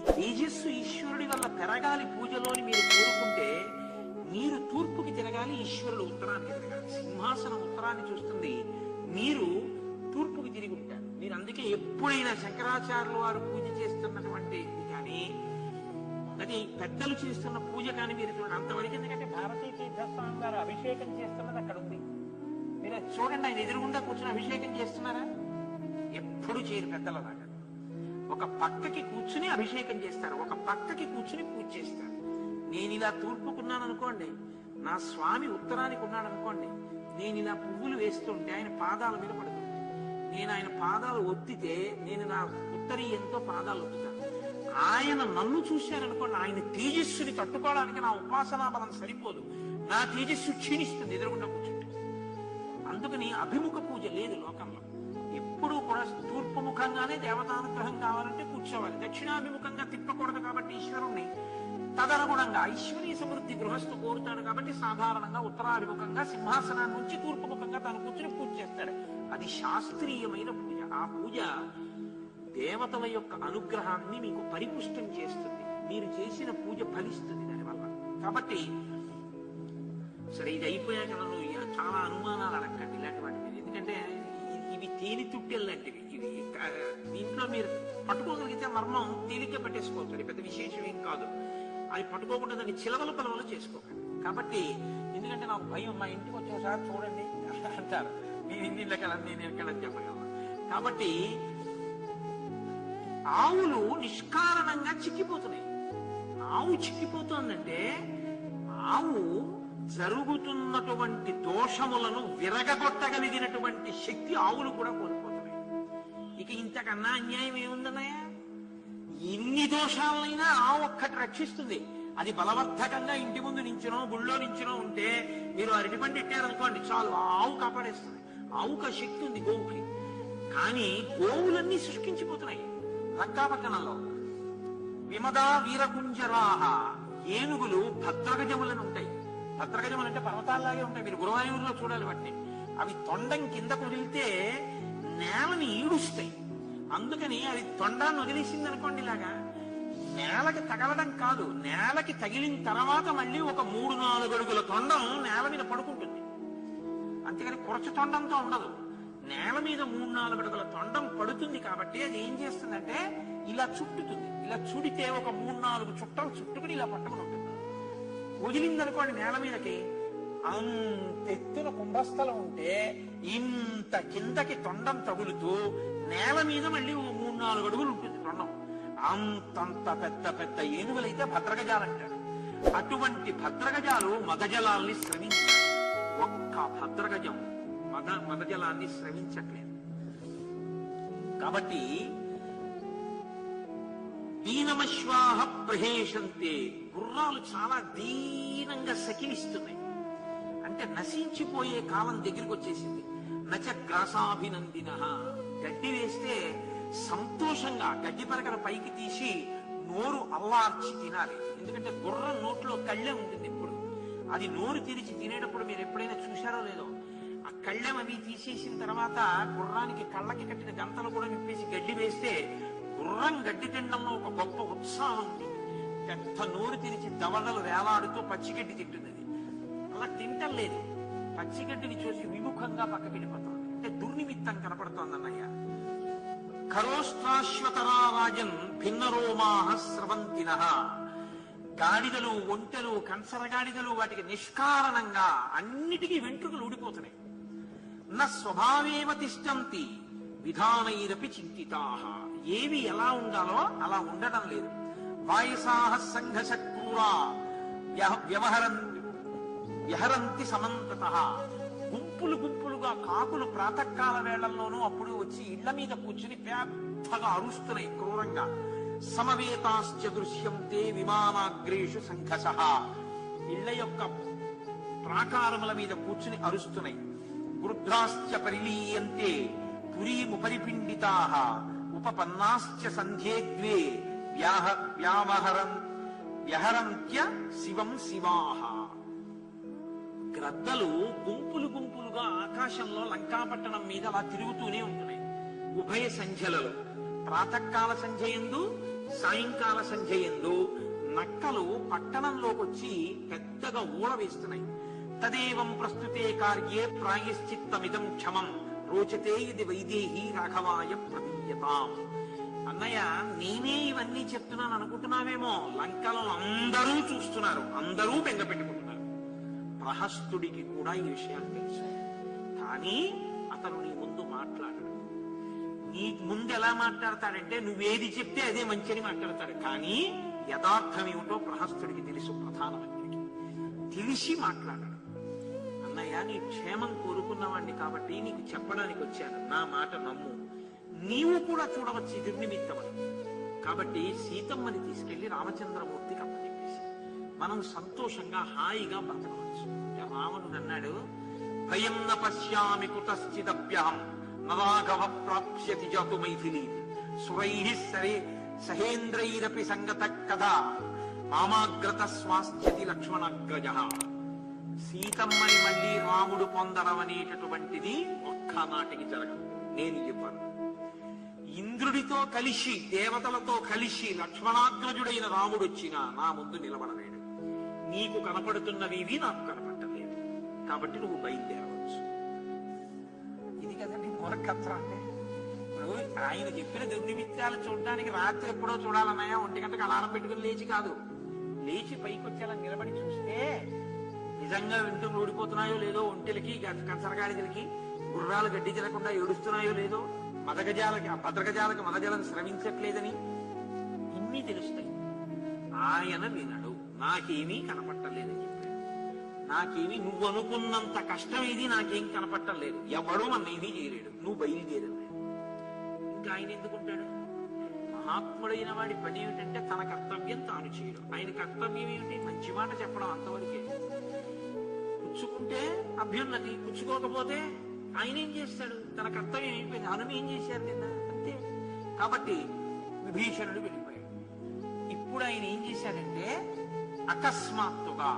తేజస్సు ఈశ్వరుడి వల్ల పెరగాలి పూజలోని మీరు కోరుకుంటే మీరు తూర్పుకి తిరగాలి, ఈశ్వరుడు ఉత్తరానికి తిరగాలి. సింహాసనం ఉత్తరాన్ని చూస్తుంది, మీరు తూర్పుకి తిరిగి ఉంటారు. మీరు అందుకే ఎప్పుడైనా శంకరాచార్యులు వారు పూజ చేస్తున్నటువంటి కానీ అది పెద్దలు చేస్తున్న పూజ కానీ మీరు చూడండి అంతవరకు. ఎందుకంటే భారతీయ తీర్థస్వామి గారు అభిషేకం చేస్తున్నది అక్కడ ఉంది. మీరు చూడండి, ఆయన ఎదురుగుండా కూర్చొని అభిషేకం చేస్తున్నారా? ఎప్పుడు చేయరు పెద్దలలాగా. ఒక పక్కకి కూర్చుని అభిషేకం చేస్తారు, ఒక పక్కకి కూర్చుని పూజ చేస్తారు. నేను ఇలా తూర్పుకున్నాను అనుకోండి, నా స్వామి ఉత్తరానికి ఉన్నాడు అనుకోండి, నేను ఇలా పువ్వులు వేస్తుంటే ఆయన పాదాల మీద పడుతుంది. నేను ఆయన పాదాలు ఒత్తితే నేను నా ఉత్తరీయంతో పాదాలు ఒత్తుతాను. ఆయన నన్ను చూశారనుకోండి, ఆయన తేజస్సుని తట్టుకోవడానికి నా ఉపాసనా బలం సరిపోదు, నా తేజస్సు క్షీణిస్తుంది ఎదురుగుండా కూర్చుంటే. అందుకని అభిముఖ పూజ లేదు లోకంలో. ఎప్పుడూ కూడా తూర్పుముఖంగానే దేవతానుగ్రహం కావాలంటే కూర్చోవాలి. దక్షిణాభిముఖంగా తిప్పకూడదు కాబట్టి ఈశ్వరుణ్ణి. తదనుగుణంగా ఐశ్వర్య సమృద్ధి గృహస్థు కోరుతాడు కాబట్టి సాధారణంగా ఉత్తరాభిముఖంగా సింహాసనాన్ని నుంచి తూర్పుముఖంగా తను కూర్చుని పూజ చేస్తాడు. అది శాస్త్రీయమైన పూజ. ఆ పూజ దేవతల యొక్క అనుగ్రహాన్ని మీకు పరిపుష్టం చేస్తుంది. మీరు చేసిన పూజ ఫలిస్తుంది దానివల్ల. కాబట్టి సరే, ఇది అయిపోయాక నన్ను చాలా అనుమానాలు అడగండి ఇలాంటి వాటి మీద. ఎందుకంటే ఇవి తేలి తుట్టెలు లాంటివి. ఇవి దీంట్లో మీరు పట్టుకోగలిగితే మర్మం తేలిగ్గా పట్టేసుకోవచ్చు, పెద్ద విశేషం ఏం కాదు. అవి పట్టుకోకుండా దాన్ని చిలవల పొలవలు చేసుకోకండి. కాబట్టి ఎందుకంటే నాకు భయం, మా ఇంటికి వచ్చి ఒకసారి చూడండి అంటారు, నేను ఇళ్ళకెళ్ళను, నేను ఎక్కడని చెప్పగలను. కాబట్టి ఆవులు నిష్కారణంగా చిక్కిపోతున్నాయి. ఆవు చిక్కిపోతుందంటే ఆవు జరుగుతున్నటువంటి దోషములను విరగగొట్టగలిగినటువంటి శక్తి ఆవులు కూడా కోల్పోతున్నాయి. ఇక ఇంతకన్నా అన్యాయం ఏముందన్నయ్యా? ఎన్ని దోషాలైనా ఆవు ఒక్కటి రక్షిస్తుంది. అది బలవర్ధకంగా ఇంటి ముందు నించునో గుళ్ళో నించునో ఉంటే మీరు అరటిపండు ఎట్టారనుకోండి, చాలు, ఆవు కాపాడేస్తుంది. ఆవుకు ఆ శక్తి ఉంది గోవుకి. కానీ గోవులన్నీ సృష్టించిపోతున్నాయి. లంకాపట్టణంలో విమదా వీరగుంజరాహ ఏనుగులు భద్రగజములను ఉంటాయి. భద్రగజములు అంటే పర్వతాల్లాగే ఉంటాయి. మీరు గురువాయూరులో చూడాలి వాటిని. అవి తొండం కిందకు వదిలితే నేలని ఈడుస్తాయి. అందుకని అది తొండాన్ని వదిలేసింది అనుకోండి, ఇలాగా నేలకి తగలడం కాదు, నేలకి తగిలిన తర్వాత మళ్ళీ ఒక 3-4 అడుగుల తొండం నేల మీద పడుకుంటుంది. అంతేకాని కొరచ తొండంతో ఉండదు. నేల మీద 3-4 అడుగుల తొండం పడుతుంది కాబట్టి అది ఏం చేస్తుందంటే ఇలా చుట్టుతుంది. ఇలా చుడితే ఒక 3-4 చుట్టలు చుట్టుకుని ఇలా పట్టుకుని ఉంటుంది. వదిలిందనుకోండి నేల మీదకి, అంతెత్తున కుంభస్థలం ఉంటే ఇంత కిందకి తొండం తగులుతూ నేల మీద మళ్ళీ 3-4 అడుగులు ఉంటుంది తొండం. అంతంత పెద్ద పెద్ద ఏనుగులైతే భద్రగజాలంటాడు. అటువంటి భద్రగజాలు మదజలాల్ని స్రవించాలి. ఒక్క భద్రగజం మదజలాన్ని స్రవించట్లేదు. కాబట్టి దీనమశ్వాహ ప్రహేషంతే, గుర్రాలు చాలా దీనంగా సకిలిస్తున్నాయి. అంటే నశించిపోయే కాలం దగ్గరికి వచ్చేసింది. నచ గ్రాసాభినందిన, గడ్డి వేస్తే సంతోషంగా గడ్డి పరకల పైకి తీసి నోరు అల్లార్చి తినాలి. ఎందుకంటే గుర్రం నోట్లో కళ్ళెం ఉంటుంది. ఇప్పుడు అది నోరు తెరిచి తినేటప్పుడు మీరు ఎప్పుడైనా చూశారో లేదో, ఆ కళ్ళెం అవి తీసేసిన తర్వాత గుర్రానికి కళ్ళకి కట్టిన గంతలు కూడా విప్పేసి గడ్డి వేస్తే గుర్రం గడ్డి తినడంలో ఒక గొప్ప ఉత్సాహం ఉంటుంది. పెద్ద నోరు తెరిచి దవడలు వేలాడుతూ పచ్చిగడ్డి తింటుంది. అది అలా తింటలేదు, పచ్చిగడ్డిని చూసి విముఖంగా పక్కకి వెళ్ళిపోతుంది. అంటే దుర్నిమిత్తం కనపడుతోంది అన్నయ్య. ఖరోష్ట్రాశ్వతరారాజన్ భిన్నరోమాహ స్రవంతిన, గాడిదలు, ఒంటెలు, కంచరగాడిదలు వాటికి నిష్కారణంగా అన్నిటికీ వెంట్రుకలు ఊడిపోతున్నాయి. న స్వభావేవ తిష్టంతి విధానైరపి చింతితాః, ఏవి ఎలా ఉండాలో అలా ఉండడం లేదు. వాయసాహ సంఘశక్రూరా వ్యహరంతి సమంతతః, గుంపులు గుంపులుగా కాకులు ప్రాతకాల వేళల్లోనూ అప్పుడు వచ్చి ఇళ్ల మీద కూర్చుని పెద్దగా అరుస్తున్నాయి క్రూరంగా. సమవేతాశ్చ దృశ్యంతే విమానాగ్రేషు సంఘసః, ఇళ్ల యొక్క ప్రాకారముల మీద కూర్చుని అరుస్తున్నాయి. వృద్ధాశ్చ పరిలీయంతే పురీముపరిపిండితాః ఉపపన్నాశ్చ సంధ్యేద్వే వ్యహరంత్య శివం శివాః. గ్రద్దలు గుంపులు గుంపులుగా ఆకాశంలో లంకాపట్టణం మీద అలా తిరుగుతూనే ఉంటున్నాయి. ఉభయ సంధ్యలలో, ప్రాతకాల సంధ్య యందు సాయంకాల సంధ్యయందు నక్కలు పట్టణంలోకి వచ్చి పెద్దగా ఊళ వేస్తున్నాయి. తదేవం ప్రస్తుతే కార్యే ప్రాయశ్చిత్తమిదం క్షమం రోచతే ఇది వైదేహి రాఘవాయ ప్రదీయతాం. అన్నయ్య, నేనే ఇవన్నీ చెప్తున్నాను అనుకుంటున్నావేమో, లంకలో అందరూ చూస్తున్నారు, అందరూ బెంగ పెట్టుకుంటున్నారు. ప్రహస్తుడికి కూడా ఈ విషయాలు తెలుసు, కానీ అతను నీ ముందు మాట్లాడడు. నీ ముందు ఎలా మాట్లాడతాడంటే నువ్వేది చెప్తే అదే మంచిని మాట్లాడతాడు, కానీ యథార్థం ఏమిటో ప్రహస్తుడికి తెలుసు. ప్రధానమంత్రికి తెలిసి మాట్లాడాడు. అన్నయ్య, నీ క్షేమం కోరుకున్నవాడిని కాబట్టి నీకు చెప్పడానికి వచ్చాను, నా మాట నమ్ము. నీవు కూడా చూడవచ్చు దుర్నిమిత్తమని. కాబట్టి సీతమ్మని తీసుకెళ్లి రామచంద్రమూర్తికి అప్పచెప్పేసి మనం సంతోషంగా హాయిగా బ్రతకవచ్చు. రావణుడు అన్నాడు, భయం న పశ్యామి కుతశ్చిదప్యహం నరాఘవ ప్రాప్స్యతి జాతు మైథిలీ సురైః సహేంద్రైరపి సంగత కదా మామాగ్రత స్వాస్థ్యతి లక్ష్మణాగ్రజః. సీతమ్మని మళ్ళీ రాముడు పొందడం అనేటటువంటిది ఒక్కనాటికి జరగదు, నేను చెప్పాను. ఇంద్రుడితో కలిసి దేవతలతో కలిసి లక్ష్మణాగ్రజుడైన రాముడు వచ్చినా నా ముందు నిలబడలేడు. నీకు కనపడుతున్నవి నాకు కనపడలేదు, కాబట్టి నువ్వు బయలుదేరవచ్చు. ఇది కదండి మూర్ఖత్వం అంటే. ఇప్పుడు ఆయన చెప్పిన దుర్నిమిత్తాలు చూడడానికి రాత్రి ఎప్పుడో చూడాలన్నాయా, 1 గంటకు అలారం పెట్టుకుని లేచి కాదు, లేచి పైకి వచ్చేలా నిలబడి చూస్తే నిజంగా వెంట్రుకలు ఊడిపోతున్నాయో లేదో, ఒంటెలకి కంచరగాడిదలకి గుర్రాలు గడ్డి తినకుండా ఏడుస్తున్నాయో లేదో, భద్రగజాలకి మదజలం స్రవించట్లేదని ఇన్ని తెలుస్తాయి. ఆయన వినడు, నాకేమీ కనపట్టలేదని చెప్పాడు. నాకేమీ నువ్వు అనుకున్నంత కష్టం ఏది నాకేం కనపట్టలేదు, ఎవడో నన్నేమీ చేయలేడు, నువ్వు బయలుదేరలేదు. ఇంకా ఆయన ఎందుకుంటాడు? మహాత్ముడైన వాడి పని ఏమిటంటే తన కర్తవ్యం తాను చేయడం. ఆయన కర్తవ్యం ఏమిటి? మంచి మాట చెప్పడం, అంతవరకే. పుచ్చుకుంటే అభ్యున్నతి, పుచ్చుకోకపోతే ఆయన ఏం చేస్తాడు? తన కర్తవ్యం అయిపోయింది. హనుమ ఏం చేశారు నిన్న, అంతే. కాబట్టి విభీషణుడు వెళ్ళిపోయాడు. ఇప్పుడు ఆయన ఏం చేశాడంటే అకస్మాత్తుగా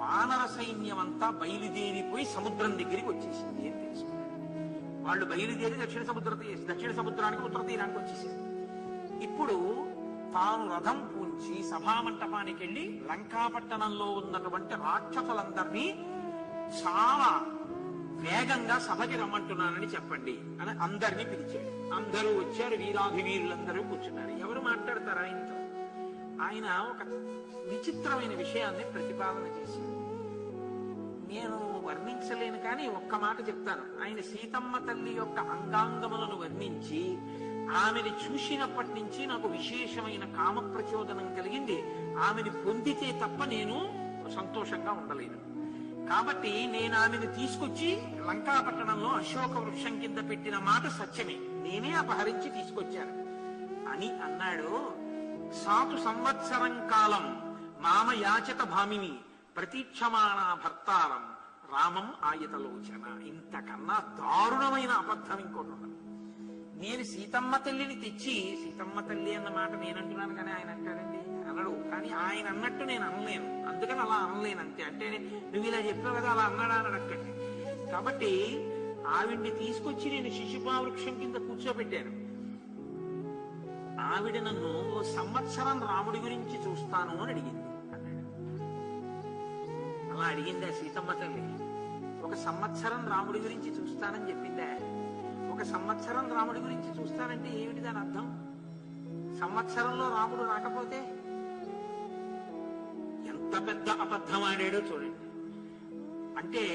వానర సైన్యం అంతా బయలుదేరిపోయి సముద్రం దగ్గరికి వచ్చేసింది అని తెలుసుకున్నాడు. వాళ్ళు బయలుదేరి దక్షిణ సముద్రానికి ఉత్తర తీరానికి వచ్చేసారు. ఇప్పుడు తాను రథం పూంచి సభామంటపానికి వెళ్లి లంకాపట్టణంలో ఉన్నటువంటి రాక్షసులందరినీ చాలా వేగంగా సభకి రమ్మంటున్నానని చెప్పండి అని అందరినీ పిలిచాడు. అందరూ వచ్చారు, వీరాభివీరులందరూ కూర్చున్నారు. ఎవరు మాట్లాడతారు ఆయనతో? ఆయన ఒక విచిత్రమైన విషయాన్ని ప్రతిపాదన చేశారు. నేను వర్ణించలేను, కానీ ఒక్క మాట చెప్తాను. ఆయన సీతమ్మ తల్లి యొక్క అంగాంగములను వర్ణించి ఆమెని చూసినప్పటి నుంచి నాకు విశేషమైన కామ ప్రచోదనం కలిగింది. ఆమెని పొందితే తప్ప నేను సంతోషంగా ఉండలేను. కాబట్టి నేను ఆమెను తీసుకొచ్చి లంకాపట్టణంలో అశోక వృక్షం కింద పెట్టిన మాట సత్యమే, నేనే అపహరించి తీసుకొచ్చాను అని అన్నాడు. సాతు సంవత్సరం కాలం మామ యాచక భామిని ప్రతీక్షమాణ భర్తారం రామం ఆయతలోచన. ఇంతకన్నా దారుణమైన అబద్ధం ఇంకోటి ఉండదు. నేను సీతమ్మ తల్లిని తెచ్చి, సీతమ్మ తల్లి అన్న మాట నేనంటున్నాను కానీ ఆయన అంటాడండి, అనడు. కానీ ఆయన అన్నట్టు నేను అనలేను, అందుకని అలా అనలేను అంతే. అంటే నువ్వు ఇలా చెప్పావు కదా, అలా అన్నాడా అని అడగండి. కాబట్టి ఆవిడ్ని తీసుకొచ్చి నేను శిశుపా వృక్షం కింద కూర్చోబెట్టాను. ఆవిడ నన్ను 1 సంవత్సరం రాముడి గురించి చూస్తాను అని అడిగింది అన్నాడు. అలా అడిగిందా సీతమ్మ తల్లి? 1 సంవత్సరం రాముడి గురించి చూస్తానని చెప్పిందా? 1 సంవత్సరం రాముడి గురించి చూస్తానంటే ఏమిటి దాని అర్థం? సంవత్సరంలో రాముడు రాకపోతే ఎంత పెద్ద అబద్ధం ఆడాడో చూడండి. అంటే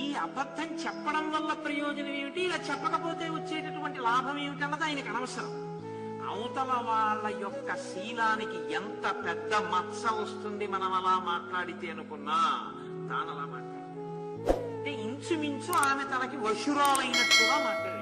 ఈ అబద్ధం చెప్పడం వల్ల ప్రయోజనం ఏమిటి, ఇలా చెప్పకపోతే వచ్చేటటువంటి లాభం ఏమిటన్నది ఆయనకు అనవసరం. అవతల వాళ్ళ యొక్క శీలానికి ఎంత పెద్ద మత్స వస్తుంది మనం అలా మాట్లాడితే అనుకున్నా. తాను అలా మాట్లాడి అంటే ఇంచుమించు ఆమె తనకి వశురాలైనట్టుగా మాట్లాడాడు.